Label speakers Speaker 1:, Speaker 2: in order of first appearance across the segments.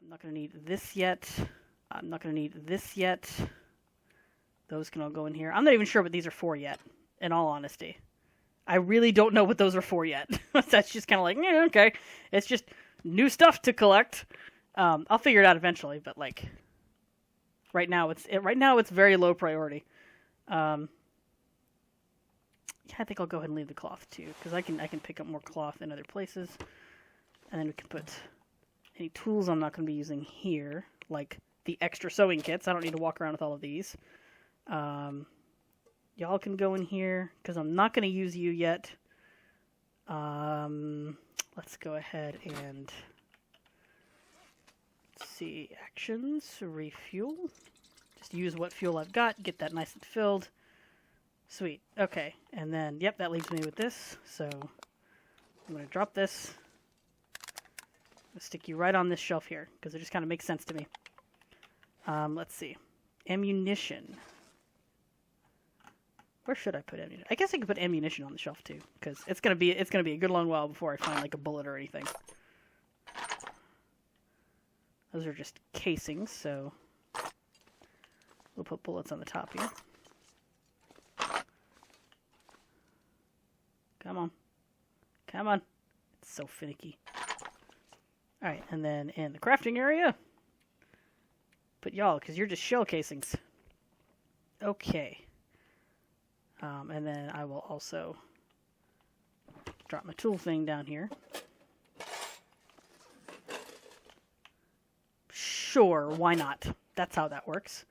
Speaker 1: I'm not going to need this yet. I'm not going to need this yet. Those can all go in here. I'm not even sure what these are for yet, in all honesty. I really don't know what those are for yet. That's just kind of like, okay. It's just new stuff to collect. I'll figure it out eventually, but like right now it's very low priority. Yeah, I think I'll go ahead and leave the cloth too, because I can pick up more cloth in other places, and then we can put any tools I'm not going to be using here, like the extra sewing kits. I don't need to walk around with all of these. Y'all can go in here, because I'm not going to use you yet. Let's go ahead and let's see, actions, refuel. Just use what fuel I've got, get that nice and filled. Sweet. Okay, and then, yep, that leaves me with this, so I'm going to drop this. I'm going to stick you right on this shelf here, because it just kind of makes sense to me. Let's see. Ammunition. Where should I put ammunition? I guess I could put ammunition on the shelf too, because it's gonna be a good long while before I find like a bullet or anything. Those are just casings, so we'll put bullets on the top here. Come on. Come on. It's so finicky. Alright, and then in the crafting area, put y'all, because you're just shell casings. Okay. And then I will also drop my tool thing down here. Sure, why not? That's how that works.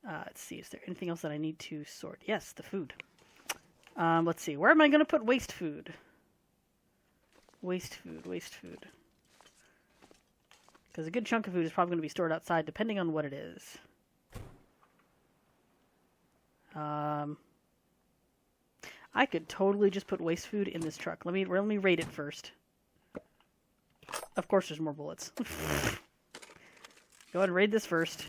Speaker 1: Let's see, is there anything else that I need to sort? Yes, the food. Let's see, where am I going to put waste food? Waste food. Because a good chunk of food is probably going to be stored outside, depending on what it is. I could totally just put waste food in this truck. Let me rate it first. Of course, there's more bullets. Go ahead and raid this first.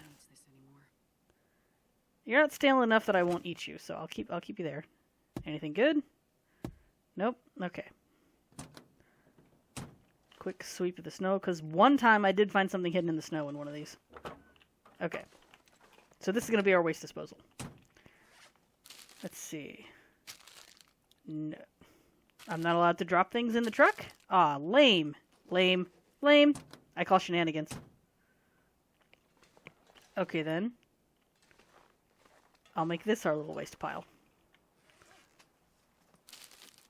Speaker 1: You're not stale enough that I won't eat you, so I'll keep you there. Anything good? Nope. Okay. Quick sweep of the snow, because one time I did find something hidden in the snow in one of these. Okay. So this is going to be our waste disposal. Let's see. No. I'm not allowed to drop things in the truck? Ah, lame. Lame. Lame. I call shenanigans. Okay, then. I'll make this our little waste pile.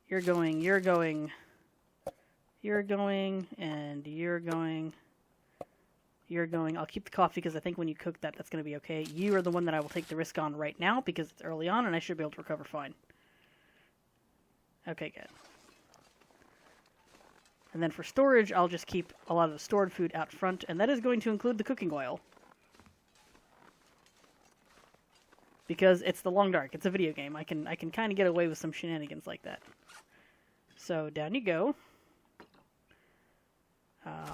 Speaker 1: You're going, and you're going. I'll keep the coffee because I think when you cook that, that's going to be okay. You are the one that I will take the risk on right now because it's early on and I should be able to recover fine. Okay, good. And then for storage, I'll just keep a lot of the stored food out front, and that is going to include the cooking oil. Because it's the Long Dark. It's a video game. I can kind of get away with some shenanigans like that. So down you go.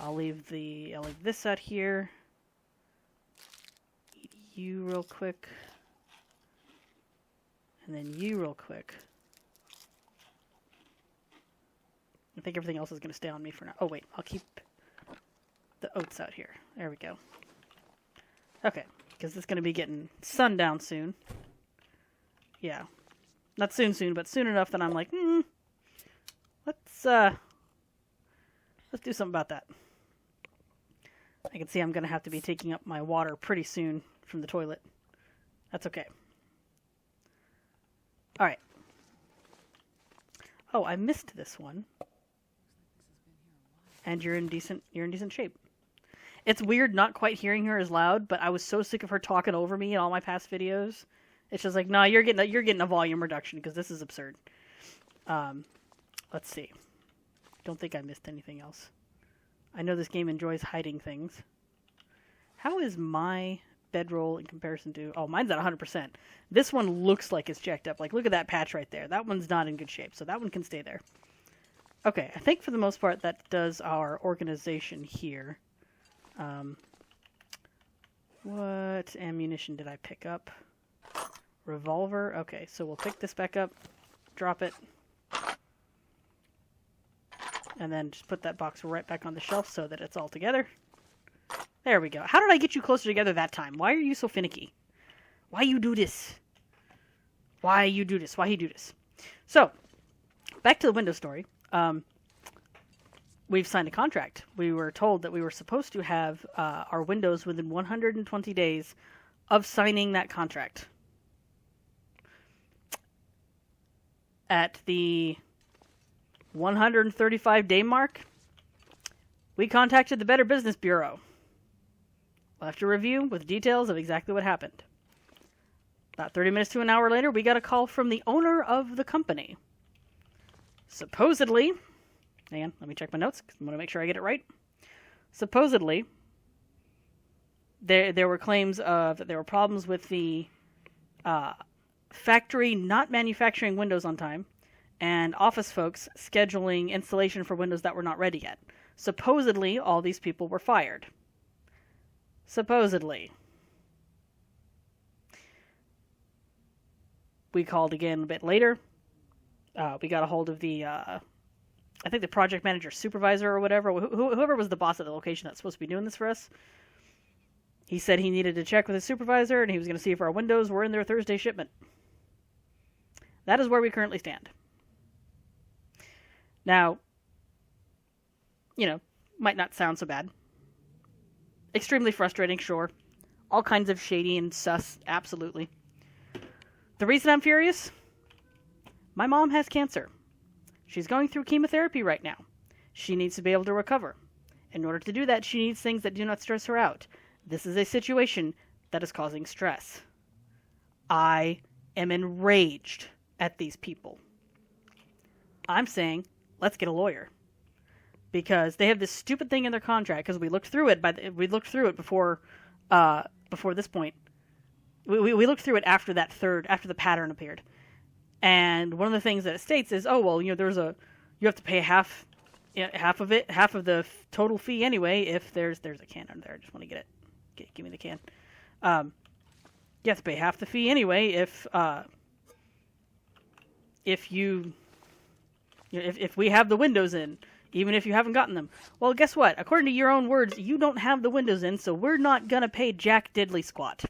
Speaker 1: I'll leave this out here. Eat you real quick. And then you real quick. I think everything else is going to stay on me for now. Oh wait, I'll keep the oats out here. There we go. Okay, because it's going to be getting sundown soon. Yeah. Not soon, but soon enough that I'm like, let's do something about that. I can see I'm going to have to be taking up my water pretty soon from the toilet. That's okay. Alright. Oh, I missed this one. And you're in decent shape. It's weird not quite hearing her as loud, but I was so sick of her talking over me in all my past videos. It's just like, no, you're getting a volume reduction because this is absurd. Let's see. Don't think I missed anything else. I know this game enjoys hiding things. How is my bedroll in comparison to... Oh, mine's at 100%. This one looks like it's jacked up. Like, look at that patch right there. That one's not in good shape, so that one can stay there. Okay, I think for the most part that does our organization here. What ammunition did I pick up? Revolver. Okay, so we'll pick this back up. Drop it. And then just put that box right back on the shelf so that it's all together. There we go. How did I get you closer together that time? Why are you so finicky? Why you do this? Why you do this? Why he do this? So, back to the Windows story. We've signed a contract. We were told that we were supposed to have our Windows within 120 days of signing that contract. At the 135-day mark, we contacted the Better Business Bureau. Left a review with details of exactly what happened. About 30 minutes to an hour later, we got a call from the owner of the company. Supposedly, hang on, let me check my notes because I want to make sure I get it right. Supposedly, there were claims of that there were problems with the factory not manufacturing Windows on time, and office folks scheduling installation for Windows that were not ready yet. Supposedly, all these people were fired. Supposedly. We called again a bit later. We got a hold of the, I think the project manager supervisor or whatever, whoever was the boss at the location that's supposed to be doing this for us. He said he needed to check with his supervisor, and he was going to see if our Windows were in their Thursday shipment. That is where we currently stand. Now, might not sound so bad. Extremely frustrating, sure. All kinds of shady and sus, absolutely. The reason I'm furious? My mom has cancer. She's going through chemotherapy right now. She needs to be able to recover. In order to do that, she needs things that do not stress her out. This is a situation that is causing stress. I am enraged at these people. I'm saying, let's get a lawyer. Because they have this stupid thing in their contract, because we looked through it before this point. We looked through it after the pattern appeared. And one of the things that it states is, you have to pay half of the total fee anyway. If there's a can under there, I just want to get it. Give me the can. You have to pay half the fee anyway if we have the Windows in, even if you haven't gotten them. Well, guess what? According to your own words, you don't have the Windows in, so we're not gonna pay jack diddly squat.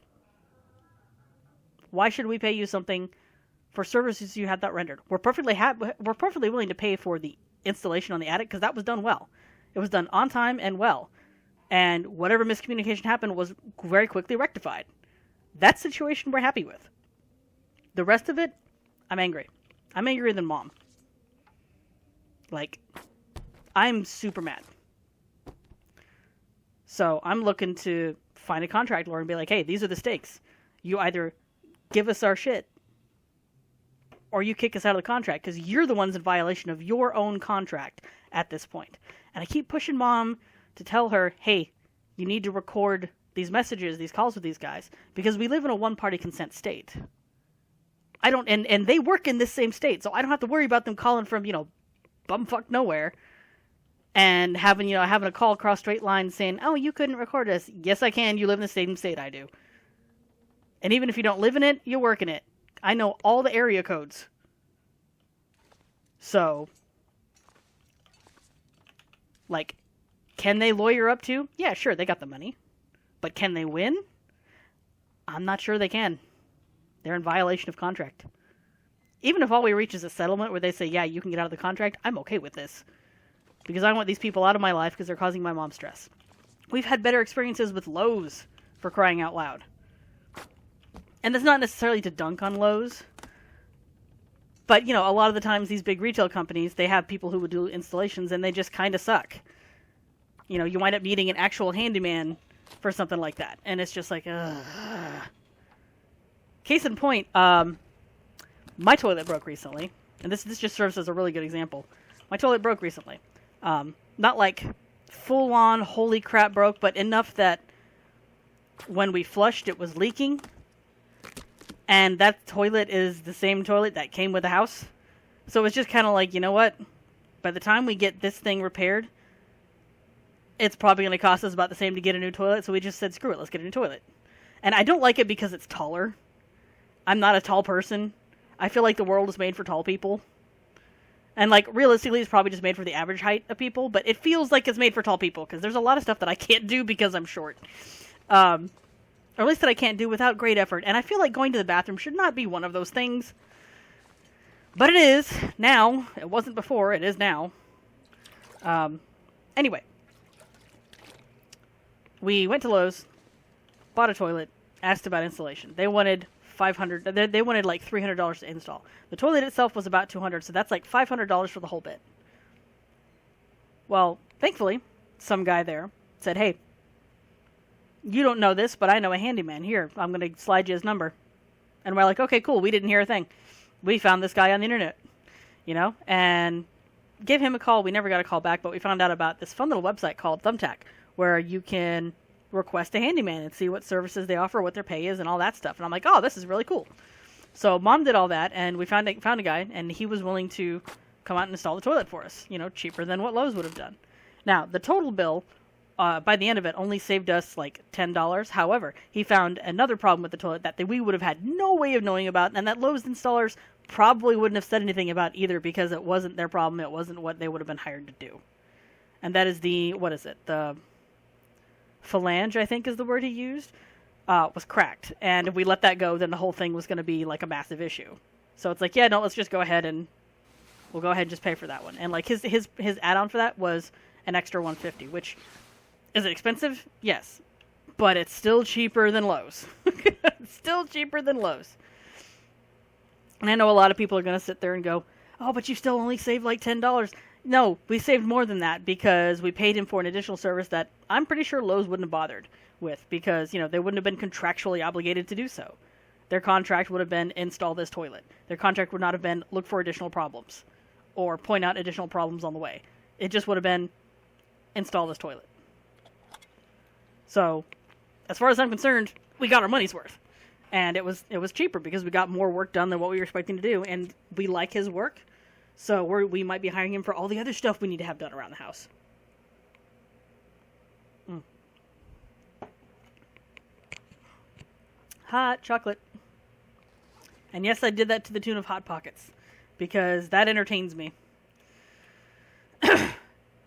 Speaker 1: Why should we pay you something for services you had that rendered? We're perfectly willing to pay for the installation on the attic because that was done well. It was done on time and well, and whatever miscommunication happened was very quickly rectified. That situation we're happy with. The rest of it, I'm angry. I'm angrier than Mom. I'm super mad. So I'm looking to find a contract lawyer and be like, hey, these are the stakes. You either give us our shit or you kick us out of the contract because you're the ones in violation of your own contract at this point. And I keep pushing Mom to tell her, hey, you need to record these messages, these calls with these guys, because we live in a one-party consent state. And they work in this same state, so I don't have to worry about them calling from, bumfuck nowhere and having a call across straight lines saying, oh, you couldn't record us. Yes, I can. You live in the same state I do. And even if you don't live in it, you work in it. I know all the area codes. So, can they lawyer up to? Yeah, sure, they got the money. But can they win? I'm not sure they can. They're in violation of contract. Even if all we reach is a settlement where they say, yeah, you can get out of the contract, I'm okay with this. Because I want these people out of my life because they're causing my mom stress. We've had better experiences with Lowe's, for crying out loud. And that's not necessarily to dunk on Lowe's. But, a lot of the times these big retail companies, they have people who would do installations and they just kind of suck. You wind up needing an actual handyman for something like that. And it's just like, ugh. Case in point, my toilet broke recently. And this just serves as a really good example. My toilet broke recently. Not like full-on holy crap broke, but enough that when we flushed, it was leaking. And that toilet is the same toilet that came with the house. So it's just kind of like, you know what? By the time we get this thing repaired, it's probably going to cost us about the same to get a new toilet. So we just said, screw it, let's get a new toilet. And I don't like it because it's taller. I'm not a tall person. I feel like the world is made for tall people. And, like, realistically, it's probably just made for the average height of people, but it feels like it's made for tall people, because there's a lot of stuff that I can't do because I'm short. Or at least that I can't do without great effort. And I feel like going to the bathroom should not be one of those things. But it is now. It wasn't before. It is now. Anyway. We went to Lowe's, bought a toilet, asked about installation. They wanted $500. They wanted like $300 to install. The toilet itself was about $200, so that's like $500 for the whole bit. Well, thankfully, some guy there said, "Hey, you don't know this, but I know a handyman. Here, I'm going to slide you his number." And we're like, "Okay, cool. We didn't hear a thing. We found this guy on the internet, you know, and gave him a call. We never got a call back, but we found out about this fun little website called Thumbtack, where you can request a handyman and see what services they offer, what their pay is, and all that stuff." And I'm like, "Oh, this is really cool." So Mom did all that, and we found a guy, and he was willing to come out and install the toilet for us, you know, cheaper than what Lowe's would have done. Now, the total bill, by the end of it, only saved us like $10. However, he found another problem with the toilet that we would have had no way of knowing about, and that Lowe's installers probably wouldn't have said anything about either, because it wasn't their problem. It wasn't what they would have been hired to do. And that is the phalange, I think is the word he used, was cracked. And if we let that go, then the whole thing was going to be like a massive issue. So it's like, yeah, no, let's just go ahead and we'll go ahead and just pay for that one. And like his add-on for that was an extra $150, which is it expensive? Yes, but it's still cheaper than Lowe's. It's still cheaper than Lowe's. And I know a lot of people are going to sit there and go, "Oh, but you still only saved like $10. No, we saved more than that, because we paid him for an additional service that I'm pretty sure Lowe's wouldn't have bothered with, because, you know, they wouldn't have been contractually obligated to do so. Their contract would have been install this toilet. Their contract would not have been look for additional problems or point out additional problems on the way. It just would have been install this toilet. So, as far as I'm concerned, we got our money's worth. And it was cheaper because we got more work done than what we were expecting to do, and we like his work. So we might be hiring him for all the other stuff we need to have done around the house. Hot chocolate. And yes, I did that to the tune of Hot Pockets, because that entertains me.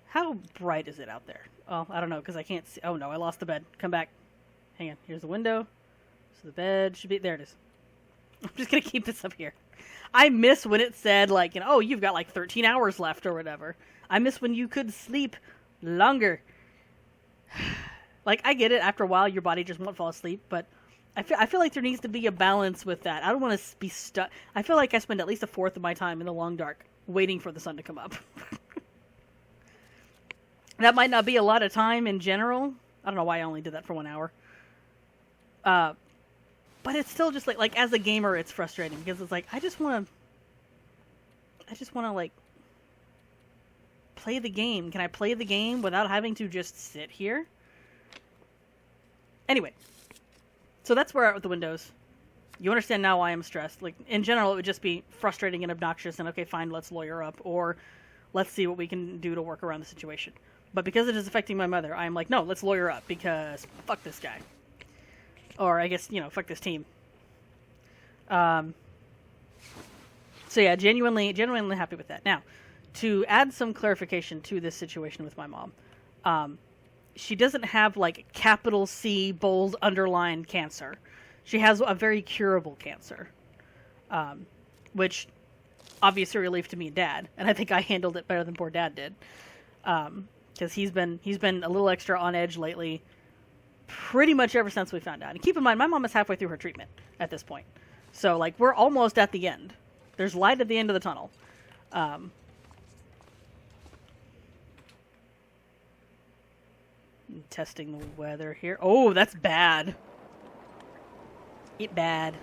Speaker 1: How bright is it out there? Oh, I don't know, because I can't see. Oh no, I lost the bed. Come back. Hang on. Here's the window. So the bed should be... There it is. I'm just going to keep this up here. I miss when it said, like, you know, "Oh, you've got like 13 hours left," or whatever. I miss when you could sleep longer. Like, I get it. After a while, your body just won't fall asleep, but I feel like there needs to be a balance with that. I don't want to be stuck. I feel like I spend at least a fourth of my time in the long dark waiting for the sun to come up. That might not be a lot of time in general. I don't know why I only did that for 1 hour. But it's still just like as a gamer, it's frustrating, because it's like, I just want to like play the game. Can I play the game without having to just sit here? Anyway, so that's where we're at with the Windows. You understand now why I'm stressed. Like, in general, it would just be frustrating and obnoxious, and okay, fine, let's lawyer up, or let's see what we can do to work around the situation. But because it is affecting my mother, I'm like, no, let's lawyer up, because fuck this guy. Or I guess, you know, fuck this team. So yeah, genuinely happy with that. Now, to add some clarification to this situation with my mom, she doesn't have like capital C bold underlined cancer. She has a very curable cancer, which obviously relief to me and Dad, and I think I handled it better than poor Dad did, because he's been a little extra on edge lately. Pretty much ever since we found out. And keep in mind, my mom is halfway through her treatment at this point. So, like, we're almost at the end. There's light at the end of the tunnel. Testing the weather here. Oh, that's bad. It bad.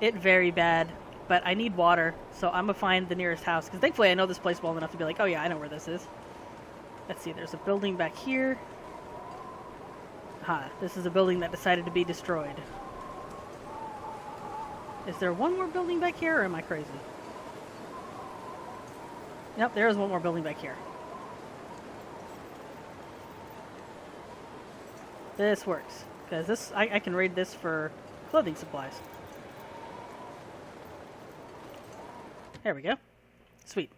Speaker 1: It very bad. But I need water, so I'm going to find the nearest house. Because thankfully I know this place well enough to be like, oh yeah, I know where this is. Let's see, there's a building back here. This is a building that decided to be destroyed. Is there one more building back here, or am I crazy? Yep, there is one more building back here. This works, because this I can raid this for clothing supplies. There we go. Sweet.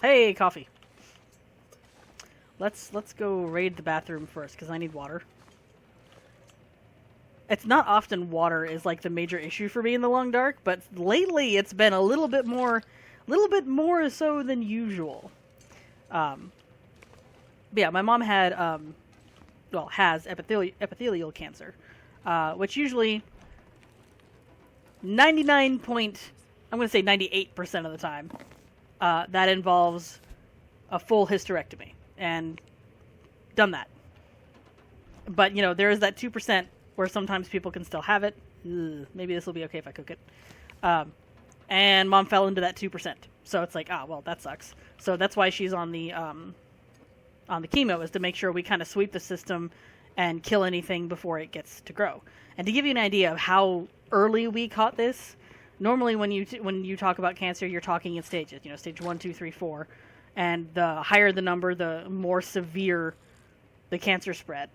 Speaker 1: Hey, coffee. Let's go raid the bathroom first, because I need water. It's not often water is like the major issue for me in the Long Dark, but lately it's been a little bit more so than usual. But yeah, my mom had has epithelial cancer, which usually 98% of the time, that involves a full hysterectomy, and done that. But you know, there is that 2% where sometimes people can still have it. Ugh, maybe this will be okay if I cook it. And mom fell into that 2%. So it's like, well, that sucks. So that's why she's on the chemo, is to make sure we kind of sweep the system and kill anything before it gets to grow. And to give you an idea of how early we caught this, normally when you talk about cancer, you're talking in stages. You know, stage 1, 2, 3, 4, and the higher the number, the more severe the cancer spread.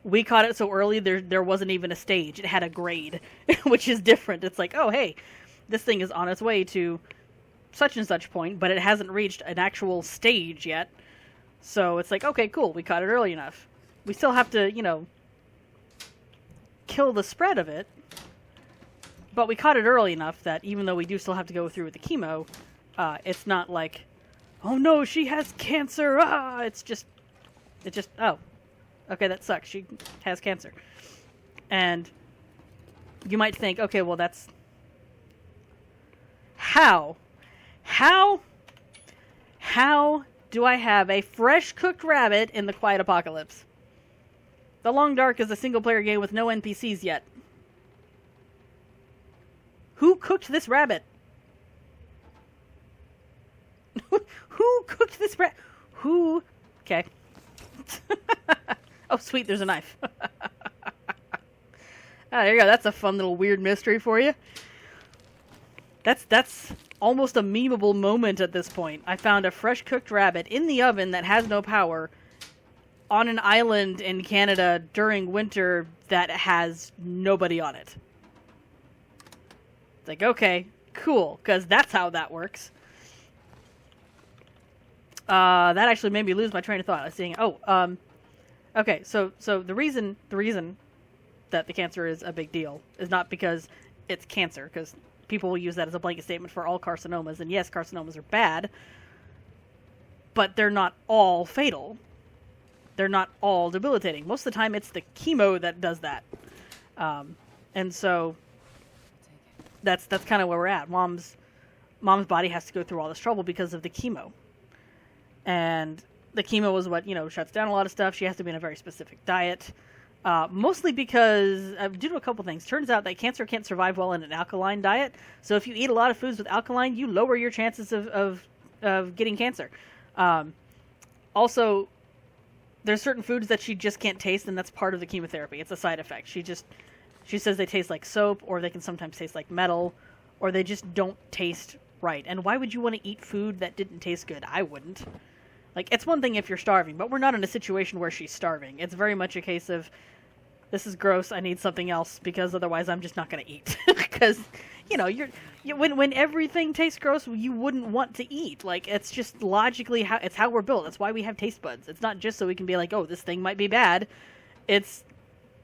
Speaker 1: We caught it so early, there wasn't even a stage. It had a grade, which is different. It's like, oh, hey, this thing is on its way to such and such point, but it hasn't reached an actual stage yet. So it's like, okay, cool, we caught it early enough. We still have to, you know, kill the spread of it, but we caught it early enough that even though we do still have to go through with the chemo, it's not like, oh no, she has cancer, it's just, oh. Okay, that sucks. She has cancer. And you might think, okay, well, that's... How do I have a fresh cooked rabbit in the Quiet Apocalypse? The Long Dark is a single-player game with no NPCs yet. Who cooked this rabbit? Who cooked this rabbit? Who... Okay. Oh, sweet, there's a knife. There you go. That's a fun little weird mystery for you. That's almost a memeable moment at this point. I found a fresh cooked rabbit in the oven that has no power on an island in Canada during winter that has nobody on it. It's like, okay, cool, because that's how that works. That actually made me lose my train of thought. I was saying, okay, so the reason that the cancer is a big deal is not because it's cancer, because people will use that as a blanket statement for all carcinomas, and yes, carcinomas are bad, but they're not all fatal. They're not all debilitating. Most of the time, it's the chemo that does that, and so that's kind of where we're at. Mom's body has to go through all this trouble because of the chemo, and the chemo is what, you know, shuts down a lot of stuff. She has to be in a very specific diet, mostly because, due to a couple things. Turns out that cancer can't survive well in an alkaline diet. So if you eat a lot of foods with alkaline, you lower your chances of getting cancer. Also, there's certain foods that she just can't taste, and that's part of the chemotherapy. It's a side effect. She says they taste like soap, or they can sometimes taste like metal, or they just don't taste right. And why would you want to eat food that didn't taste good? I wouldn't. Like, it's one thing if you're starving, but we're not in a situation where she's starving. It's very much a case of, this is gross, I need something else, because otherwise I'm just not going to eat. Because, you know, when everything tastes gross, you wouldn't want to eat. Like, it's just logically how we're built. That's why we have taste buds. It's not just so we can be like, oh, this thing might be bad. It's,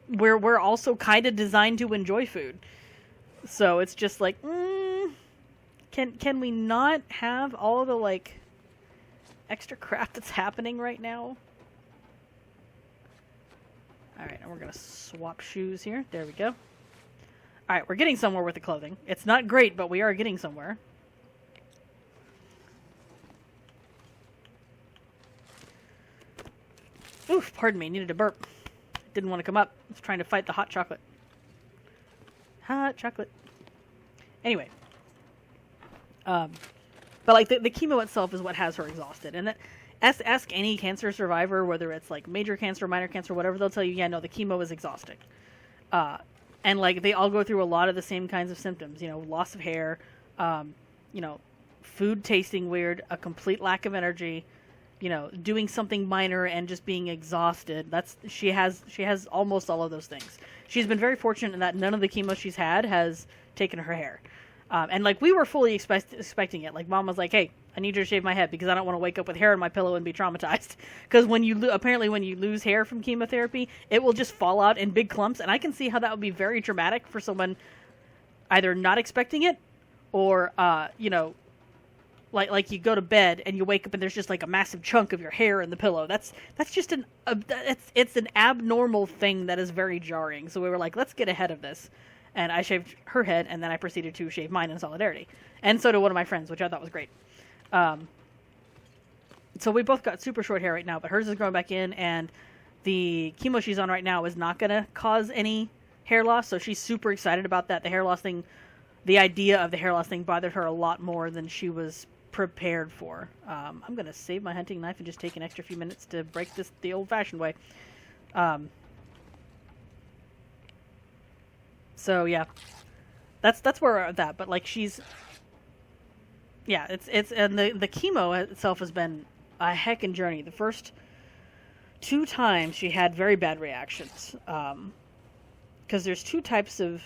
Speaker 1: we're also kind of designed to enjoy food. So it's just like, can we not have all the, like, extra crap that's happening right now? Alright, and we're going to swap shoes here. There we go. Alright, we're getting somewhere with the clothing. It's not great, but we are getting somewhere. Oof, pardon me, needed a burp. Didn't want to come up. I was trying to fight the hot chocolate. Hot chocolate. Anyway. But, like, the chemo itself is what has her exhausted. And that, ask any cancer survivor, whether it's, like, major cancer, minor cancer, whatever, they'll tell you, yeah, no, the chemo is exhausting. And, like, they all go through a lot of the same kinds of symptoms. You know, loss of hair, you know, food tasting weird, a complete lack of energy, you know, doing something minor and just being exhausted. She has almost all of those things. She's been very fortunate in that none of the chemo she's had has taken her hair. And like we were fully expecting it. Like mom was like, "Hey, I need you to shave my head because I don't want to wake up with hair on my pillow and be traumatized." Because when you apparently when you lose hair from chemotherapy, it will just fall out in big clumps, and I can see how that would be very traumatic for someone either not expecting it or you know, like you go to bed and you wake up and there's just like a massive chunk of your hair in the pillow. That's just it's an abnormal thing that is very jarring. So we were like, let's get ahead of this. And I shaved her head, and then I proceeded to shave mine in solidarity. And so did one of my friends, which I thought was great. So we both got super short hair right now, but hers is growing back in, and the chemo she's on right now is not going to cause any hair loss, so she's super excited about that. The hair loss thing, the idea of the hair loss thing bothered her a lot more than she was prepared for. I'm going to save my hunting knife and just take an extra few minutes to break this the old-fashioned way. So yeah, that's where we're at that. But like she's, yeah, it's and the chemo itself has been a heckin' journey. The first 2 times she had very bad reactions, because there's 2 types of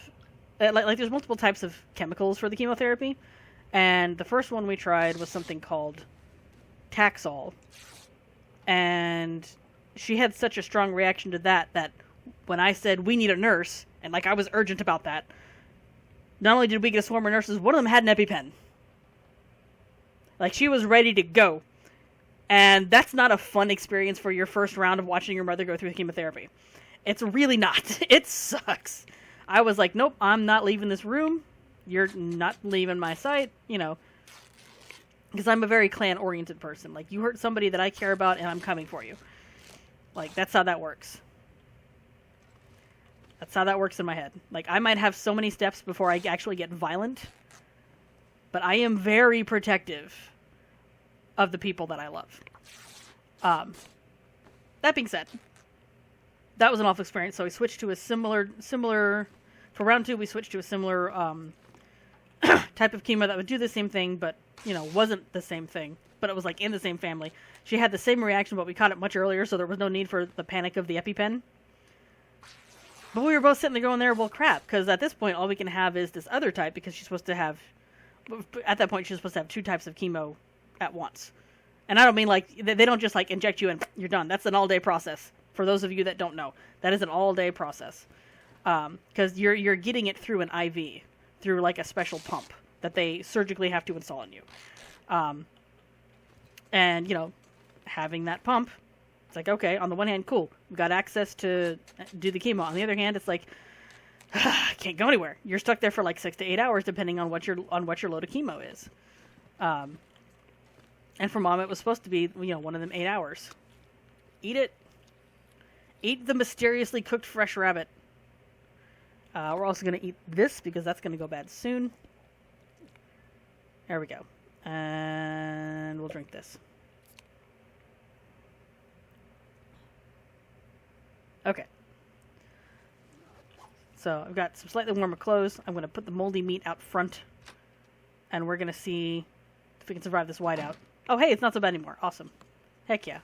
Speaker 1: like there's multiple types of chemicals for the chemotherapy, and the first one we tried was something called Taxol, and she had such a strong reaction to that when I said we need a nurse, and like I was urgent about that, not only did we get a swarm of nurses, one of them had an EpiPen. Like she was ready to go. And that's not a fun experience for your first round of watching your mother go through chemotherapy. It's really not. It sucks. I was like, nope, I'm not leaving this room. You're not leaving my sight, you know. Because I'm a very clan-oriented person. Like, you hurt somebody that I care about, and I'm coming for you. Like, that's how that works. That's how that works in my head. Like, I might have so many steps before I actually get violent, but I am very protective of the people that I love. That being said, that was an awful experience, so we switched to a similar, for round 2, we switched to a similar type of chemo that would do the same thing, but, you know, wasn't the same thing, but it was, like, in the same family. She had the same reaction, but we caught it much earlier, so there was no need for the panic of the EpiPen. But we were both sitting there going there, well, crap, because at this point, all we can have is this other type, because she's supposed to have, at that point, she's supposed to have 2 types of chemo at once. And I don't mean, like, they don't just, like, inject you and you're done. That's an all-day process. For those of you that don't know, that is an all-day process. Because you're getting it through an IV, through, like, a special pump that they surgically have to install on you. And, you know, having that pump, it's like, okay, on the one hand, cool. We've got access to do the chemo. On the other hand, it's like, I can't go anywhere. You're stuck there for, like, 6 to 8 hours, depending on what your load of chemo is. And for Mom, it was supposed to be, you know, one of them 8 hours. Eat it. Eat the mysteriously cooked fresh rabbit. We're also going to eat this because that's going to go bad soon. There we go. And we'll drink this. Okay. So I've got some slightly warmer clothes. I'm going to put the moldy meat out front. And we're going to see if we can survive this whiteout. Oh, hey, it's not so bad anymore. Awesome. Heck yeah.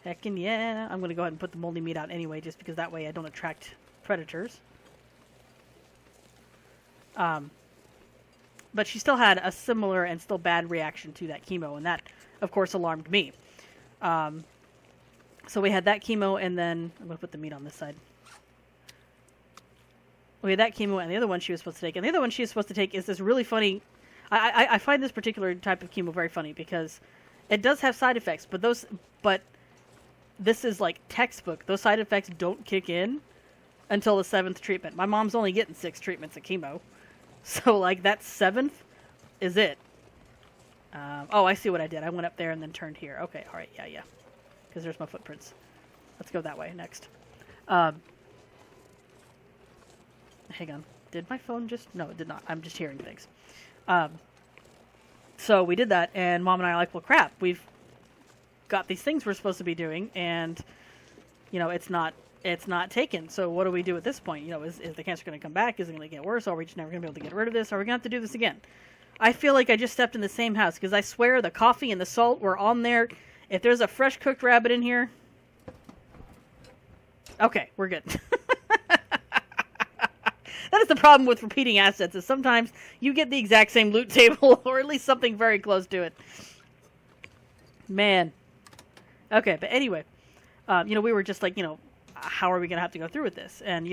Speaker 1: Heckin' yeah. I'm going to go ahead and put the moldy meat out anyway, just because that way I don't attract predators. But she still had a similar and still bad reaction to that chemo, and that, of course, alarmed me. So we had that chemo, and then I'm going to put the meat on this side. We had that chemo, and the other one she was supposed to take. And the other one she was supposed to take is this really funny... I find this particular type of chemo very funny because it does have side effects, but this is like textbook. Those side effects don't kick in until the 7th treatment. My mom's only getting 6 treatments of chemo. So, like, that 7th is it. Oh, I see what I did. I went up there and then turned here. Okay, all right, yeah. Because there's my footprints. Let's go that way next. Hang on. Did my phone just... No, it did not. I'm just hearing things. So we did that, and Mom and I are like, well, crap. We've got these things we're supposed to be doing, and, you know, it's not taken. So what do we do at this point? You know, is the cancer going to come back? Is it going to get worse? Are we just never going to be able to get rid of this? Are we going to have to do this again? I feel like I just stepped in the same house, because I swear the coffee and the salt were on there. If there's a fresh cooked rabbit in here... Okay, we're good. that is the problem with repeating assets, is sometimes you get the exact same loot table, or at least something very close to it. Man. Okay, but anyway, we were just like, how are we going to have to go through with this? And,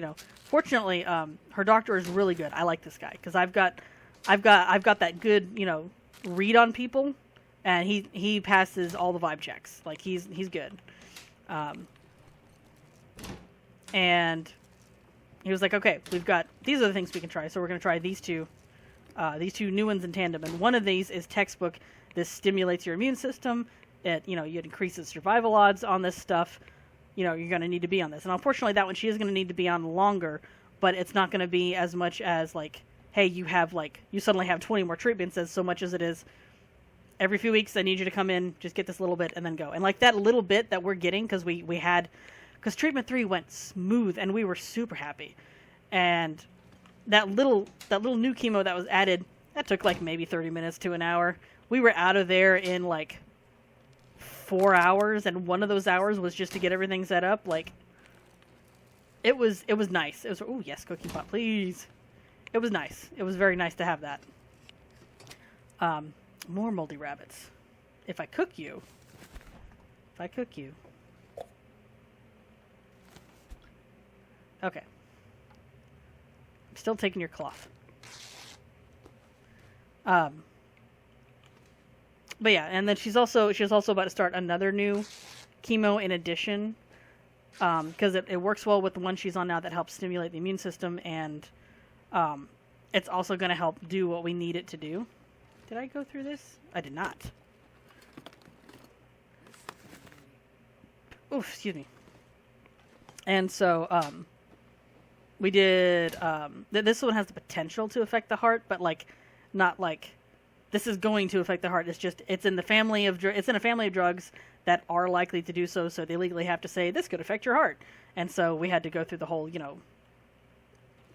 Speaker 1: fortunately, her doctor is really good. I like this guy, because I've got that good, read on people, and he passes all the vibe checks. Like, he's good. And he was like, okay, these are the things we can try. So we're going to try these two new ones in tandem. And one of these is textbook. This stimulates your immune system. It increases survival odds on this stuff. You're going to need to be on this. And unfortunately, that one she is going to need to be on longer, but it's not going to be as much as like, hey, you suddenly have 20 more treatments, as so much as it is every few weeks. I need you to come in, just get this little bit, and then go. And like that little bit that we're getting, because because treatment 3 went smooth, and we were super happy. And that little new chemo that was added, that took like maybe 30 minutes to an hour. We were out of there in like 4 hours, and one of those hours was just to get everything set up. Like, it was nice. It was, oh yes, cookie pot, please. It was nice. It was very nice to have that. More moldy rabbits. If I cook you. Okay. I'm still taking your cloth. But yeah, and then she was also about to start another new chemo in addition, because it works well with the one she's on now that helps stimulate the immune system, and it's also going to help do what we need it to do. Did I go through this? I did not. Oof, excuse me. And so, we did, this one has the potential to affect the heart, but like, not like, this is going to affect the heart. It's just, it's in a family of drugs that are likely to do so. So they legally have to say this could affect your heart. And so we had to go through the whole,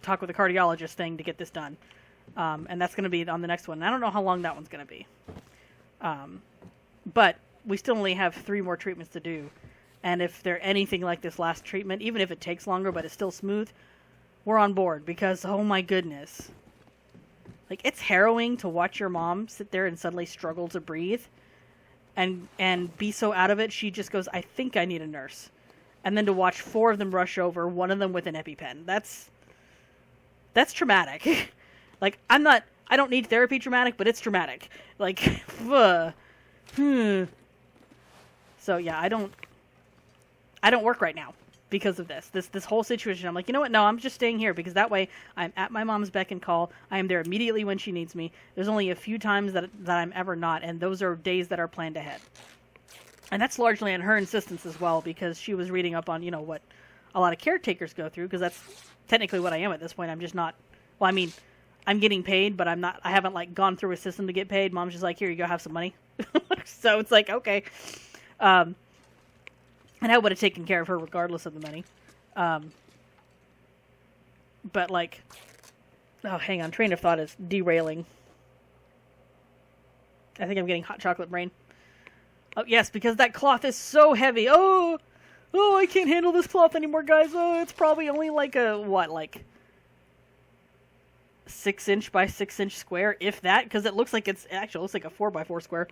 Speaker 1: talk with a cardiologist thing to get this done. And that's going to be on the next one. And I don't know how long that one's going to be. But we still only have 3 more treatments to do. And if they're anything like this last treatment, even if it takes longer, but it's still smooth, we're on board, because, oh my goodness. Like, it's harrowing to watch your mom sit there and suddenly struggle to breathe and be so out of it, she just goes, I think I need a nurse. And then to watch 4 of them rush over, one of them with an EpiPen. That's traumatic. Like, I don't need therapy traumatic, but it's traumatic. Like, So yeah, I don't work right now because of this whole situation. I'm like, you know what? No, I'm just staying here, because that way I'm at my mom's beck and call. I am there immediately when she needs me. There's only a few times that I'm ever not, and those are days that are planned ahead. And that's largely on her insistence as well, because she was reading up on, what a lot of caretakers go through, because that's technically what I am at this point. I'm just not, well, I mean, I'm getting paid, but I haven't like gone through a system to get paid. Mom's just like, here you go, have some money. So it's like, okay. And I would have taken care of her regardless of the money. But like, oh, hang on, train of thought is derailing. I think I'm getting hot chocolate brain. Oh, yes, because that cloth is so heavy. Oh, I can't handle this cloth anymore, guys. Oh, it's probably only like a, 6-inch by 6-inch square, if that, because it looks like it looks like a 4x4 square.